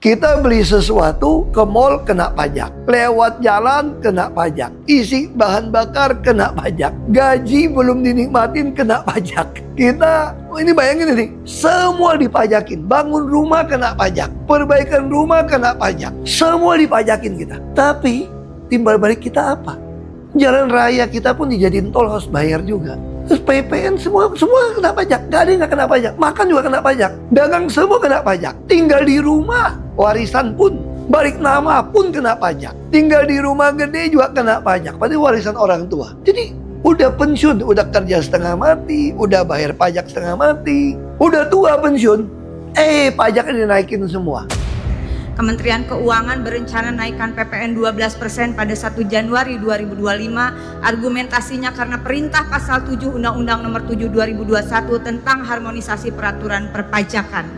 Kita beli sesuatu ke mall kena pajak, lewat jalan kena pajak, isi bahan bakar kena pajak, gaji belum dinikmatin kena pajak. Kita, ini bayangin ini, semua dipajakin. Bangun rumah kena pajak, perbaikan rumah kena pajak, semua dipajakin kita. Tapi timbal balik kita apa? Jalan raya kita pun dijadiin tol, harus bayar juga. Terus PPN semua kena pajak. Gak ada yang gak kena pajak. Makan juga kena pajak. Dagang semua kena pajak. Tinggal di rumah, warisan pun, balik nama pun kena pajak. Tinggal di rumah gede juga kena pajak. Padahal warisan orang tua. Jadi udah pensiun, udah kerja setengah mati, udah bayar pajak setengah mati, udah tua pensiun, pajaknya dinaikin semua. Kementerian Keuangan berencana naikkan PPN 12% pada 1 Januari 2025. Argumentasinya karena perintah pasal 7 Undang-Undang Nomor 7 2021 tentang harmonisasi peraturan perpajakan.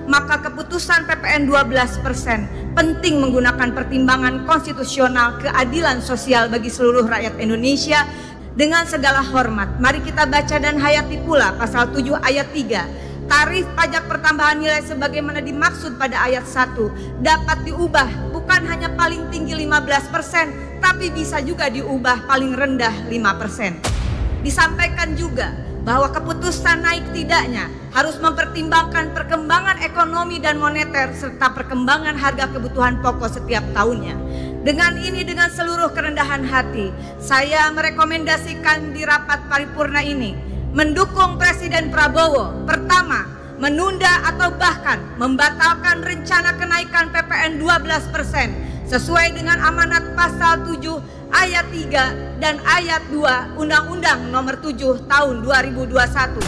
Maka keputusan PPN 12% penting menggunakan pertimbangan konstitusional keadilan sosial bagi seluruh rakyat Indonesia. Dengan segala hormat, mari kita baca dan hayati pula pasal 7 ayat 3. Tarif pajak pertambahan nilai sebagaimana dimaksud pada ayat 1 dapat diubah bukan hanya paling tinggi 15%, tapi bisa juga diubah paling rendah 5%. Disampaikan juga bahwa keputusan naik tidaknya harus mempertimbangkan perkembangan ekonomi dan moneter serta perkembangan harga kebutuhan pokok setiap tahunnya. Dengan ini, dengan seluruh kerendahan hati, saya merekomendasikan di rapat paripurna ini mendukung Presiden Prabowo. Pertama, menunda atau bahkan membatalkan rencana kenaikan PPN 12% sesuai dengan amanat pasal 7 ayat 3 dan ayat 2 Undang-Undang Nomor 7 Tahun 2021.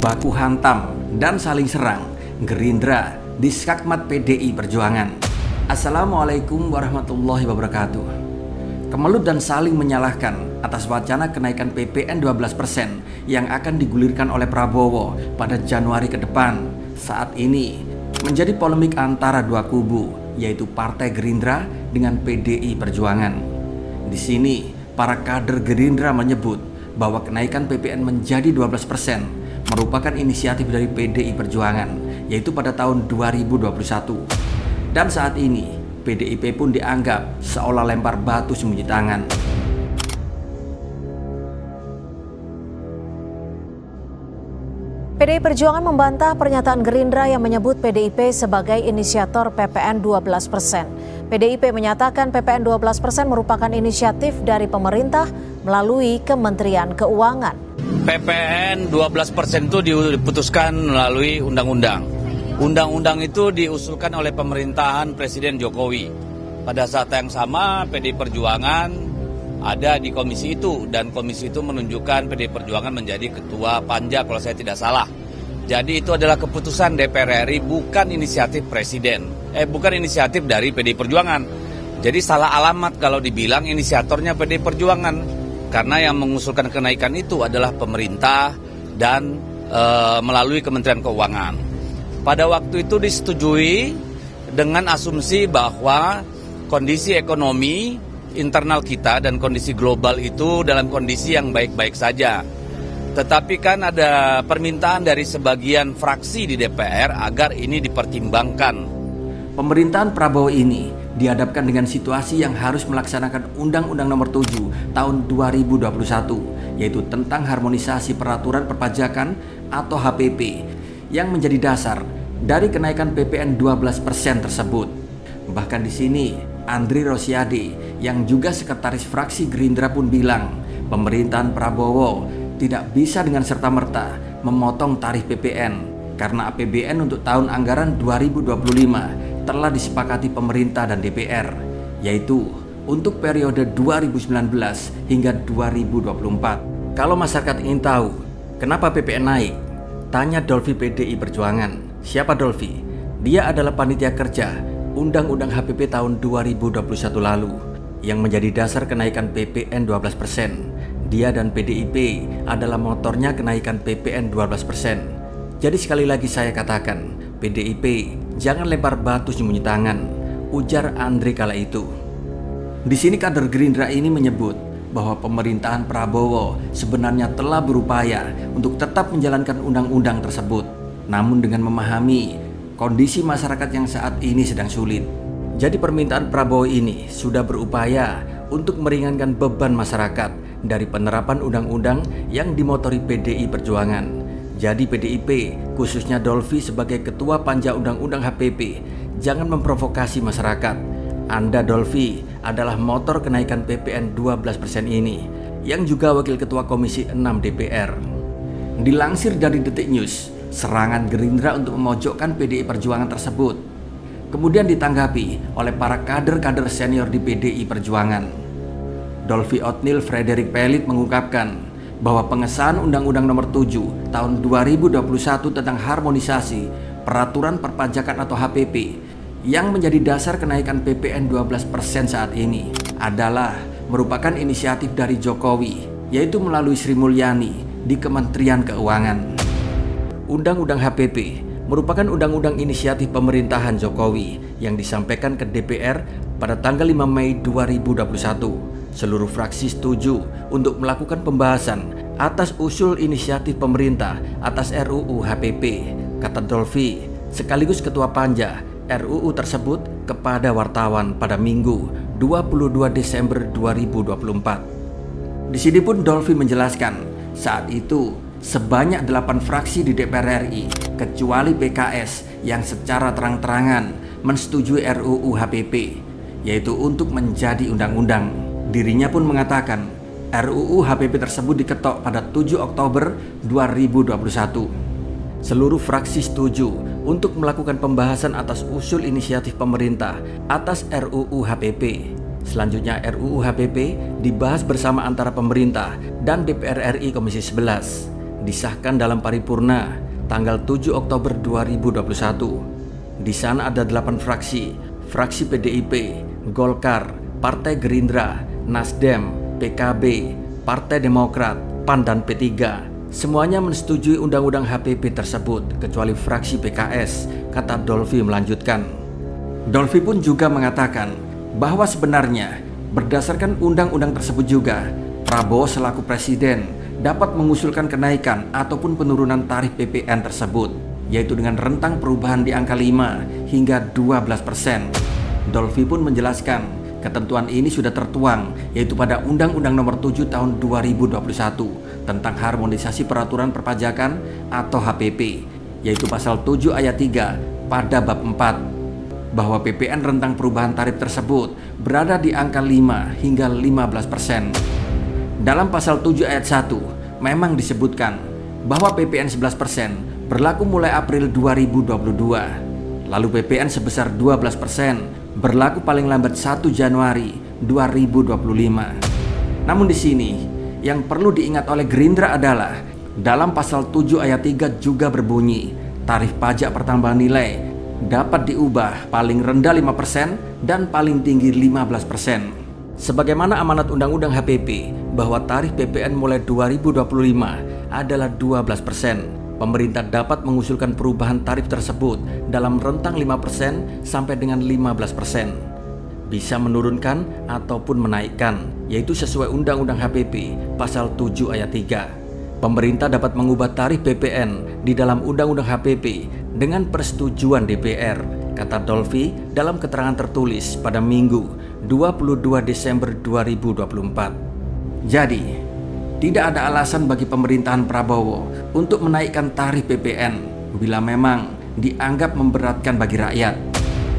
Baku hantam dan saling serang Gerindra di Skakmat PDI Perjuangan. Assalamualaikum warahmatullahi wabarakatuh. Kemelut dan saling menyalahkan atas wacana kenaikan PPN 12% yang akan digulirkan oleh Prabowo pada Januari ke depan saat ini menjadi polemik antara dua kubu, yaitu Partai Gerindra dengan PDI Perjuangan. Di sini, para kader Gerindra menyebut bahwa kenaikan PPN menjadi 12% merupakan inisiatif dari PDI Perjuangan, yaitu pada tahun 2021. Dan saat ini, PDIP pun dianggap seolah lempar batu sembunyi tangan. PDI Perjuangan membantah pernyataan Gerindra yang menyebut PDIP sebagai inisiator PPN 12%. PDIP menyatakan PPN 12% merupakan inisiatif dari pemerintah melalui Kementerian Keuangan. PPN 12% itu diputuskan melalui undang-undang. Undang-undang itu diusulkan oleh pemerintahan Presiden Jokowi. Pada saat yang sama PDI Perjuangan ada di komisi itu dan komisi itu menunjukkan PDI Perjuangan menjadi ketua panja kalau saya tidak salah. Jadi itu adalah keputusan DPR RI, bukan inisiatif Presiden. Bukan inisiatif dari PDI Perjuangan. Jadi salah alamat kalau dibilang inisiatornya PDI Perjuangan. Karena yang mengusulkan kenaikan itu adalah pemerintah dan melalui Kementerian Keuangan. Pada waktu itu disetujui dengan asumsi bahwa kondisi ekonomi internal kita dan kondisi global itu dalam kondisi yang baik-baik saja. Tetapi kan ada permintaan dari sebagian fraksi di DPR agar ini dipertimbangkan. Pemerintahan Prabowo ini dihadapkan dengan situasi yang harus melaksanakan Undang-Undang Nomor 7 Tahun 2021, yaitu tentang harmonisasi peraturan perpajakan atau HPP, yang menjadi dasar dari kenaikan PPN 12% tersebut. Bahkan di sini, Andri Rosiade yang juga sekretaris fraksi Gerindra pun bilang, pemerintahan Prabowo tidak bisa dengan serta-merta memotong tarif PPN karena APBN untuk tahun anggaran 2025 telah disepakati pemerintah dan DPR, yaitu untuk periode 2019 hingga 2024. Kalau masyarakat ingin tahu kenapa PPN naik, tanya Dolvi PDI Perjuangan. Siapa Dolvi? Dia adalah panitia kerja Undang-Undang HPP tahun 2021 lalu yang menjadi dasar kenaikan PPN 12%. Dia dan PDIP adalah motornya kenaikan PPN 12%. Jadi sekali lagi saya katakan, PDIP jangan lempar batu sembunyi tangan, ujar Andri kala itu. Di sini kader Gerindra ini menyebut bahwa pemerintahan Prabowo sebenarnya telah berupaya untuk tetap menjalankan undang-undang tersebut. Namun dengan memahami kondisi masyarakat yang saat ini sedang sulit. Jadi permintaan Prabowo ini sudah berupaya untuk meringankan beban masyarakat dari penerapan undang-undang yang dimotori PDI Perjuangan. Jadi PDIP, khususnya Dolvi sebagai Ketua Panja Undang-Undang HPP, jangan memprovokasi masyarakat. Anda Dolvi adalah motor kenaikan PPN 12% ini, yang juga Wakil Ketua Komisi 6 DPR. Dilansir dari Detik News, serangan Gerindra untuk memojokkan PDI Perjuangan tersebut kemudian ditanggapi oleh para kader-kader senior di PDI Perjuangan. Dolvi Othniel Frederick Pellit mengungkapkan bahwa pengesahan Undang-Undang Nomor 7 Tahun 2021 tentang harmonisasi peraturan perpajakan atau HPP yang menjadi dasar kenaikan PPN 12% saat ini adalah merupakan inisiatif dari Jokowi, yaitu melalui Sri Mulyani di Kementerian Keuangan. Undang-Undang HPP merupakan undang-undang inisiatif pemerintahan Jokowi yang disampaikan ke DPR pada tanggal 5 Mei 2021. Seluruh fraksi setuju untuk melakukan pembahasan atas usul inisiatif pemerintah atas RUU HPP, kata Dolvi, sekaligus Ketua Panja RUU tersebut kepada wartawan pada Minggu 22 Desember 2024. Di sini pun Dolvi menjelaskan, saat itu sebanyak 8 fraksi di DPR RI kecuali PKS yang secara terang-terangan menyetujui RUU HPP, yaitu untuk menjadi undang-undang. Dirinya pun mengatakan RUU HPP tersebut diketok pada 7 Oktober 2021. Seluruh fraksi setuju untuk melakukan pembahasan atas usul inisiatif pemerintah atas RUU HPP. Selanjutnya RUU HPP dibahas bersama antara pemerintah dan DPR RI Komisi 11. Disahkan dalam paripurna tanggal 7 Oktober 2021. Di sana ada 8 fraksi, fraksi PDIP, Golkar, Partai Gerindra, Nasdem, PKB, Partai Demokrat, PAN dan P3. Semuanya menyetujui undang-undang HPP tersebut kecuali fraksi PKS, kata Dolvi melanjutkan. Dolvi pun juga mengatakan bahwa sebenarnya berdasarkan undang-undang tersebut juga Prabowo selaku presiden dapat mengusulkan kenaikan ataupun penurunan tarif PPN tersebut, yaitu dengan rentang perubahan di angka 5 hingga 12%. Dolvi pun menjelaskan ketentuan ini sudah tertuang yaitu pada Undang-Undang Nomor 7 Tahun 2021 tentang harmonisasi peraturan perpajakan atau HPP, yaitu pasal 7 ayat 3 pada bab 4, bahwa PPN rentang perubahan tarif tersebut berada di angka 5 hingga 15%. Dalam pasal 7 ayat 1 memang disebutkan bahwa PPN 11% berlaku mulai April 2022. Lalu PPN sebesar 12% berlaku paling lambat 1 Januari 2025. Namun di sini yang perlu diingat oleh Gerindra adalah dalam pasal 7 ayat 3 juga berbunyi tarif pajak pertambahan nilai dapat diubah paling rendah 5% dan paling tinggi 15%. Sebagaimana amanat Undang-Undang HPP bahwa tarif PPN mulai 2025 adalah 12%, pemerintah dapat mengusulkan perubahan tarif tersebut dalam rentang 5% sampai dengan 15%. Bisa menurunkan ataupun menaikkan, yaitu sesuai Undang-Undang HPP pasal 7 ayat 3. Pemerintah dapat mengubah tarif PPN di dalam Undang-Undang HPP dengan persetujuan DPR, kata Dolvi dalam keterangan tertulis pada Minggu 22 Desember 2024. Jadi, tidak ada alasan bagi pemerintahan Prabowo untuk menaikkan tarif PPN bila memang dianggap memberatkan bagi rakyat.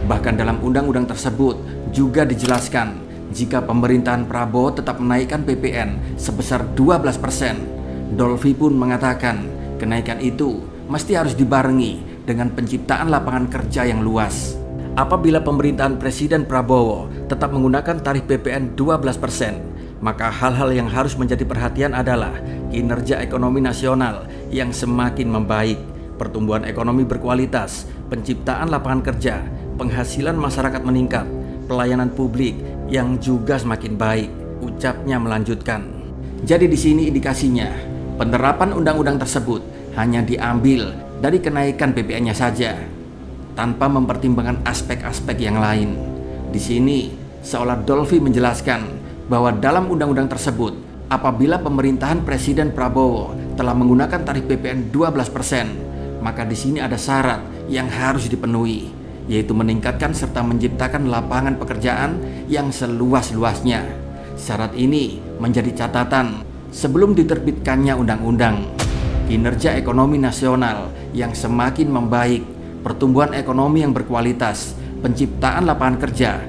Bahkan dalam undang-undang tersebut juga dijelaskan jika pemerintahan Prabowo tetap menaikkan PPN sebesar 12%. Dolvi pun mengatakan kenaikan itu mesti harus dibarengi dengan penciptaan lapangan kerja yang luas. Apabila pemerintahan Presiden Prabowo tetap menggunakan tarif PPN 12%, maka hal-hal yang harus menjadi perhatian adalah kinerja ekonomi nasional yang semakin membaik, pertumbuhan ekonomi berkualitas, penciptaan lapangan kerja, penghasilan masyarakat meningkat, pelayanan publik yang juga semakin baik, ucapnya melanjutkan. Jadi di sini indikasinya, penerapan undang-undang tersebut hanya diambil dari kenaikan PPN-nya saja, tanpa mempertimbangkan aspek-aspek yang lain. Di sini, seolah Dolvi menjelaskan bahwa dalam undang-undang tersebut, apabila pemerintahan Presiden Prabowo telah menggunakan tarif PPN 12%, maka di sini ada syarat yang harus dipenuhi, yaitu meningkatkan serta menciptakan lapangan pekerjaan yang seluas-luasnya. Syarat ini menjadi catatan sebelum diterbitkannya undang-undang. Kinerja ekonomi nasional yang semakin membaik, pertumbuhan ekonomi yang berkualitas, penciptaan lapangan kerja,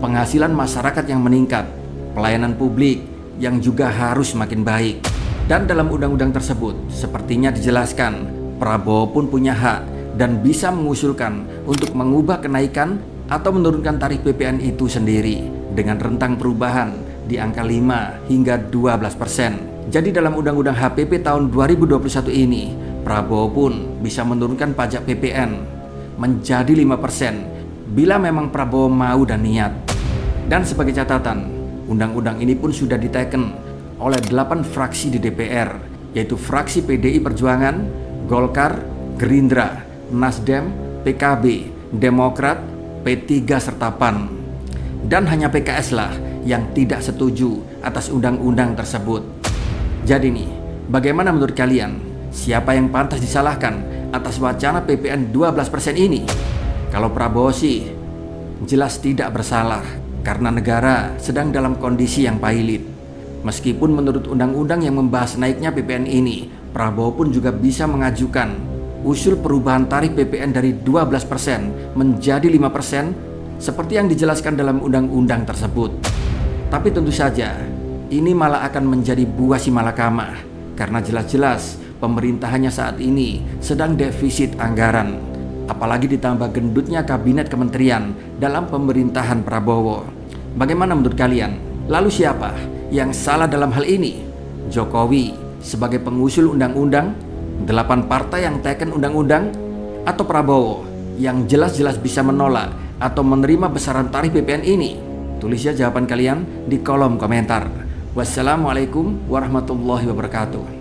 penghasilan masyarakat yang meningkat, pelayanan publik yang juga harus makin baik. Dan dalam undang-undang tersebut, sepertinya dijelaskan, Prabowo pun punya hak dan bisa mengusulkan untuk mengubah kenaikan atau menurunkan tarif PPN itu sendiri dengan rentang perubahan di angka 5 hingga 12%. Jadi dalam Undang-Undang HPP tahun 2021 ini, Prabowo pun bisa menurunkan pajak PPN menjadi 5% bila memang Prabowo mau dan niat. Dan sebagai catatan, undang-undang ini pun sudah diteken oleh 8 fraksi di DPR, yaitu fraksi PDI Perjuangan, Golkar, Gerindra, Nasdem, PKB, Demokrat, P3 serta PAN. Dan hanya PKS lah yang tidak setuju atas undang-undang tersebut. Jadi nih, bagaimana menurut kalian? Siapa yang pantas disalahkan atas wacana PPN 12% ini? Kalau Prabowo sih jelas tidak bersalah karena negara sedang dalam kondisi yang pailit. Meskipun menurut undang-undang yang membahas naiknya PPN ini, Prabowo pun juga bisa mengajukan usul perubahan tarif PPN dari 12% menjadi 5% seperti yang dijelaskan dalam undang-undang tersebut. Tapi tentu saja ini malah akan menjadi buah si malakama karena jelas-jelas pemerintahannya saat ini sedang defisit anggaran, apalagi ditambah gendutnya kabinet kementerian dalam pemerintahan Prabowo. Bagaimana menurut kalian? Lalu siapa yang salah dalam hal ini? Jokowi sebagai pengusul undang-undang, 8 partai yang teken undang-undang, atau Prabowo yang jelas-jelas bisa menolak atau menerima besaran tarif PPN ini? Tulis ya jawaban kalian di kolom komentar. Wassalamualaikum warahmatullahi wabarakatuh.